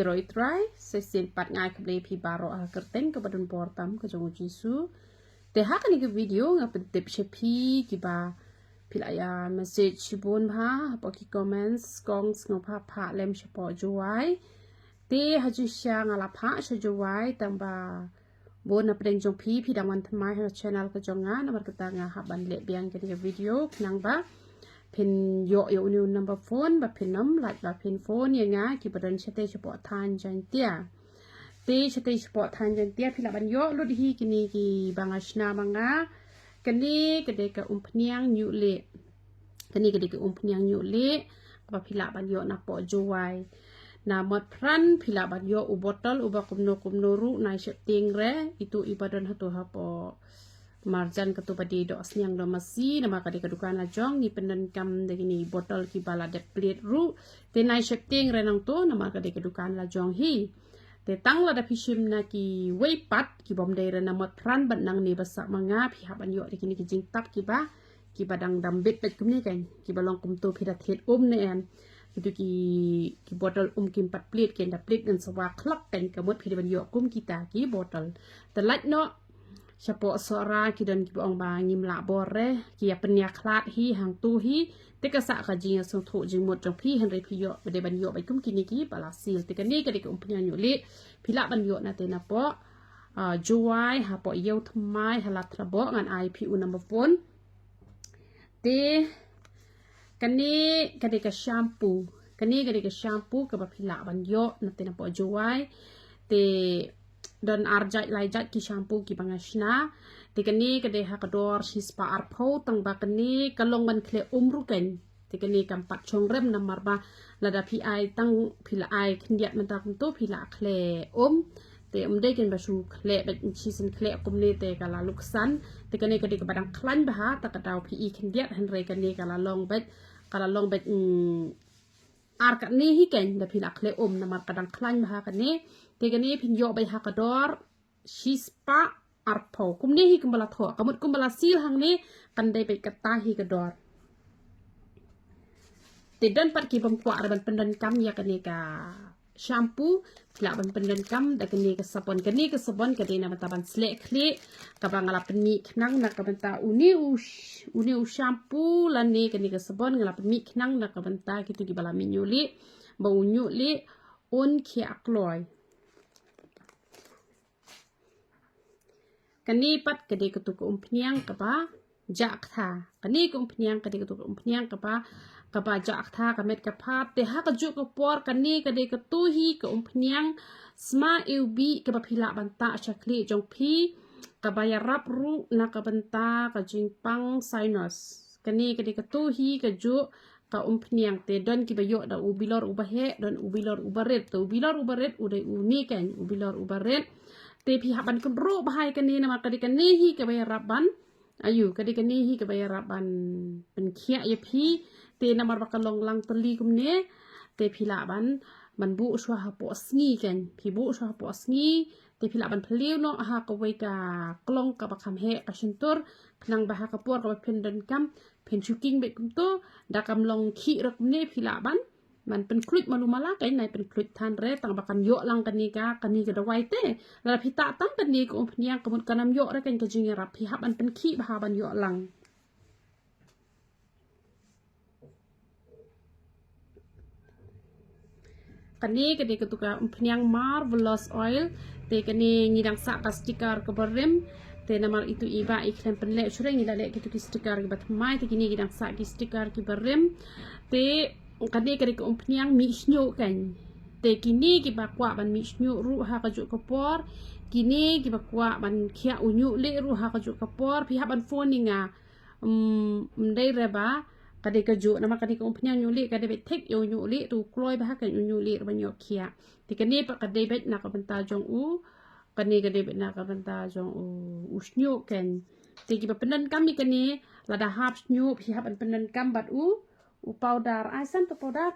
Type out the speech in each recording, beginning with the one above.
Roi try sesin pat ngai keble pi baro a kerten ke badan portam ke jongo jisu te ha kan ke video nga pentip shepi ki ba pilaya message shibun ha po ki comments kongs ngo pha pha lem shepo juai te ha ju sha ngala pha sha juai tamba bon na pedeng jong pi dangwan thamai ha channel ke jonga nomor kita nga ha ban le biang ke video nang ba pen yo unu number phone ba pen nam like ba pen phone ya nga ki badan chate support than jan tia te chate support than jan tia phila ban yo lu hi kini ki bangashna manga kani kede ka umpniang nyu le kani kede ka umpniang nyu le ba phila ban yo na po juai na mot pran phila ban yo u botol u ba kumno ru nai setting re itu ibadan hatu ha po marjan ketupadi do asnyang do masi nama kadi kedukan lajong ni pendenkam degini botol ki bala de plate ru te nai shifting renang to nama kadi kedukan lajong hi te tang la da pishim na ki weipat ki bom de rena mot pran ban nang ni basak manga pi haban yo degini ki jing tak ki badang dambit bet kumni kan ki balong kum to phidat het ne en itu ki botol kim pat plate ken da plate dan sawa klok kan kamut phi ban yo kum kita ki botol te laj no Siapa seorang kidan ki bong ba ngim la bore ki ya penya klat hi hang tu hi te ka sa ka jing song thu jing mot jong phi han re phi yo be ban yo ba kum kini ki bala sil te ka ni ka de ka umpnya nyu le phi la ban yo na te na po juai ha po yeu thmai ha la tra bo ngan ai phi u number phone te ka ni ka de ka shampoo ka ba phi la ban yo na te na po juai te dan arjat laijat ki shampoo ki bangashna tikani kade hakador shispa arpho tang bakani kalong ban khle umruken tikani kampat chongrem namar ba lada pi ai tang phila ai khndiat man ta to phila khle te de ken basu khle bet chisen khle kumne te kala luksan tikani kade ka badang klan ba ha ta kadaw pi i khndiat han re kani kala long bet arkat ni hi ken da phila khle namar kadang klan ba ha kani tegani pin yo bay hakador shispa arpo kumne hi kumbala tho kamut kumbala sil hang ni kandai bay kata hi kador te dan pat ki bam kwa ban pendan kam ya kani ka shampoo pila ban pendan kam da kani ka sabon kani na mataban slek khle ka bangala penmi knang na ka banta uni u shampoo lan ni kani ka sabon ngala penmi knang na ka banta kitu ki bala minyuli ba unyu li on ki akloy kani pat kade ketuk umpniang kapa jak tha kani ku umpniang kade ketuk umpniang kapa jak tha kamet kapa te ha kaju ko por kani kade ketu hi ke umpniang sma ubi kapa phila banta chakli jong phi kapa ya rap ru na ka banta ka jingpang sinus kani kade ketu hi kaju ka umpniang te don ki bayo da ubilor ubahe don ubilor ubaret to ubilor ubaret ude uni kan ubilor ubaret te pi haban kun ro bahai kan ni nama kadi kan ni hi ke bayar raban ayu kadi kan ni hi ke bayar raban pen khia ye pi te namar bakalong lang teli kum ne te pi laban man bu swa ha po sngi kan pi bu swa po sngi te pi laban phliu no ha ka wei ka klong ka bakam he ka sentur nang bah ka por ka pen dan kam pen chuking be kum to da kam long khi rak ne pi laban man pen klut malu mala kai nai pen klut than re tang bakan yo lang kani ka dawai te la phi ta tam pen ni ko phniang ko kanam yo re kan ka jing rap phi haban pen khi ba ban yo lang kani ka de ka tuka phniang marvelous oil te kani ngidang sa ka sticker ka barem te namar itu iba iklan pen le chure ngila le ki tu sticker ki bat mai te kini ngidang sa ki sticker ki barem te kadi kadi ke umpniang mi snyo kan te kini ki bakwa ban mi snyo ru ha ka ju ka por kini ki bakwa ban khia unyu le ru ha ka ju ka por phi ha ban phone ninga dai reba kadi ka ju nama kadi ke umpniang nyu le kadi be tek yo nyu le tu kloi ba kan unyu le ban yo khia te kini pa kadi bet na ka banta jong u kani bet na ka banta jong u snyo kan te ki ba penan kami kani lada hap snyo phi ha ban penan kam bat u powder aisan to powder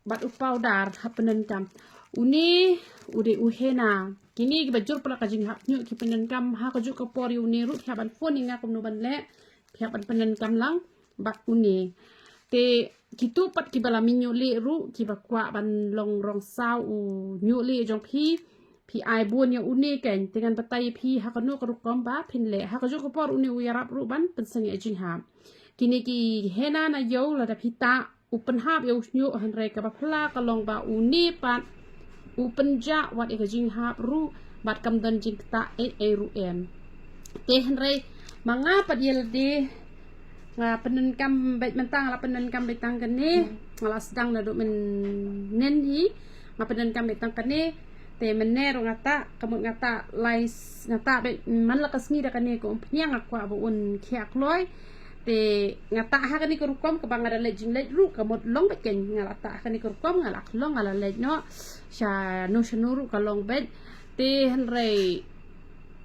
bat powder hapenan kam uni ude uhena kini ki bajur pala kajing hap nyu ki penan kam ha kaju ko por uni ru haban phone inga kum no ban le haban penan kam lang bak uni te gitu pat kibala minyuli ru kibakwa ban long rong sao u nyuli jong pi ai buon ya uni ken dengan batai pi hakanu karukom ba pin le hakaju ko por uni uyarap ru ban pensengi ajing ha kini ki hena na yo la da pita upen hap yo nyu han re ka ba phla ka long ba uni pat upen ja wat e ajing hap ru bat kam don jing ta e ru em te han re manga pat yel de nga penen kam bet mentang la penen kam betang kene ngala sedang na do men nen hi nga penen kam betang kene te menero ngata kamut ngata lais ngata be man la kasngi da kane ko pnya ngakwa bo un khiak loi te ngata ha kane ko rukom ka bang ada lejing lej ru kamut long bet ken ngala ta kane ko rukom ngala long ngala lej no sha no shanuru ka long bet te han re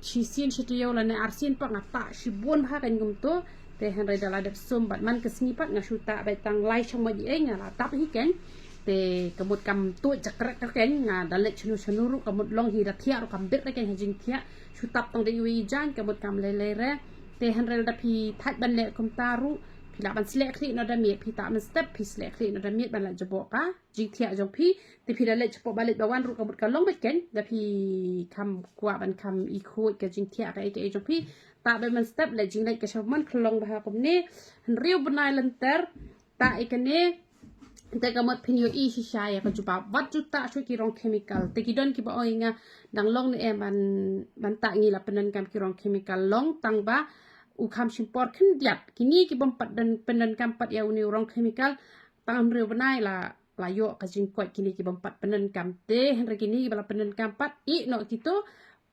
chisin chitiyo la ne arsin pa ngata shibon ha kan gum to te han re dala dep sum bat man kasngi pat ngasuta betang lai chama ji ngala tap hi ken te kamut kam tu jakrak ken nga dalet chunu ru kamut long hi da thia ru kam bet ken hajing thia shutap tong de wi jan kamut kam le re te han rel da pi that ban le kom taru pi la ban slek khri no da mi pi ta man step pi slek khri no da mi ban la jabo ka jing thia jong pi te pi da le jabo balet bawan ru kamut ka long bet ken da pi kam kwa ban kam i khoi ka jing thia ka e jong pi ta be man step le jing le ka shaman khlong ba kom ne han riu banai lanter ta ikane te kamot pinyo i shisha ya ka juba wat juta shu ki rong chemical te ki don ki ba oinga dang long ne ban ta ngi la penen kam ki rong chemical long tang ba u kham shimpor khin diat kini ki bom pat dan penen kam pat ya uni rong chemical tang reu banai la yo ka jing kwat kini ki bom pat penen kam te hen re kini bala penen kam pat i no kito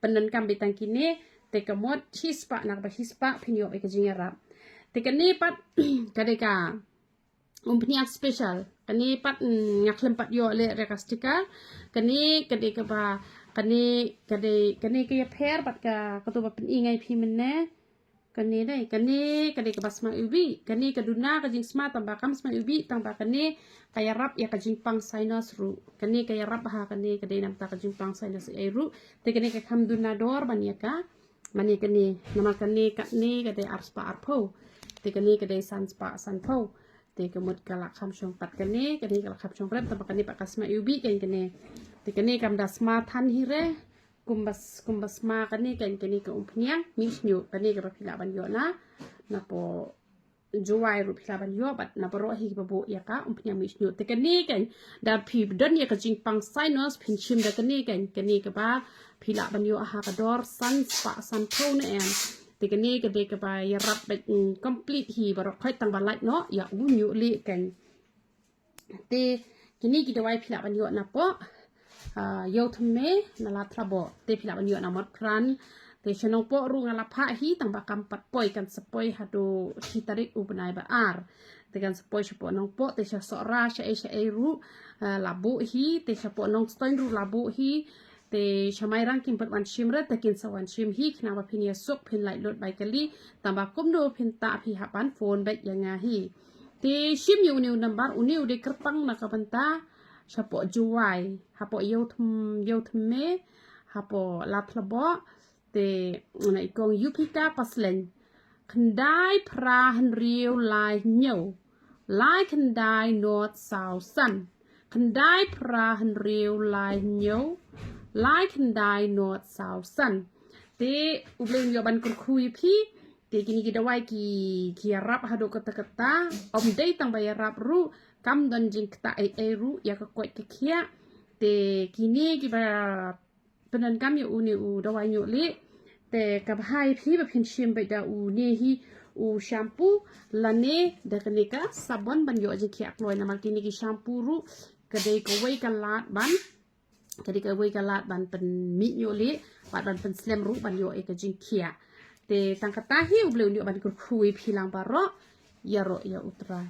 penen kam betang kini te kamot hispa nak ba hispa pinyo e ka jing arab te kani pat kadeka umpniak special kani pat ngak lempat yo le rekastika kani kade ka ba kani ke pher pat ka tu ba pen ingai phi menne kani dai kani ka basma ubi kani ka duna ka jing smart tamba kam smart ubi tamba kani kaya rap ya ka jing pang sinus ru kani kaya rap ha kani kade nam ta ka jing pang sinus e ru te kani ka kham duna dor bania ka mani kani nama kani kade arspa arpo te kani kade sanspa sanpo te kamut kala kham shong pat kane kala kham shong rep ta kane pak kasma ubi kane te kane kam dasma than hi re kumbas ma kane kane ka umpniang misnyu kane ka phila ban yo na po juwai ru phila ban yo bat na baro hi babu ya ka umpniang misnyu te kane da phi don ya ka jing pang sinus phin chim da kane ka ba phila ban yo ha ka dor san pa san thau na en te kani ka de ka ba ya rap bet complete hi baro khoi tang ba like no ya u nyu li kan te kini ki dawai phila ban yo na po yo thme na la trabo te phila ban yo na mot kran te chenong po ru ngala pha hi tang ba kam pat poi kan sepoi hadu hi tarik u banai ba ar te kan sepoi chepo nong po te sha so ra sha e ru labu hi te sha po nong stoin ru labu hi te shamai rang kim pat wan shimra te kin sawan shim hi khna ba phinia sok phin lai lot bai kali tamba kum no phin ta phi hapan phone bai yanga hi te shim yu new number uniu de kerpang na ka banta chapo juwai hapo yo thum me hapo latlabo te na ikong yupika paslen khandai pra han riu lai nyau lai khandai north south sun khandai pra han riu lai nyau lai khandai north south sun te ubleng yo ban kun khui phi te kini ki dawai ki rap hado kata om dei tang bay rap ru kam don jing kta e ru ya ka kwat ke khia te kini ki ba penan kam yo uni u dawai nyo le te ka bhai phi ba phin shim bai da u ne hi u shampoo lane da kanika sabon ban yo je khiak loi na mal kini ki shampoo ru ka dei ko wei ka lat ban kadi ka wei ka lat ban pen mi yo le ban pen slam ru ban yo e ka jing khia te tang kata hi u bleu ni ban kur khui philang ba ro ya utrai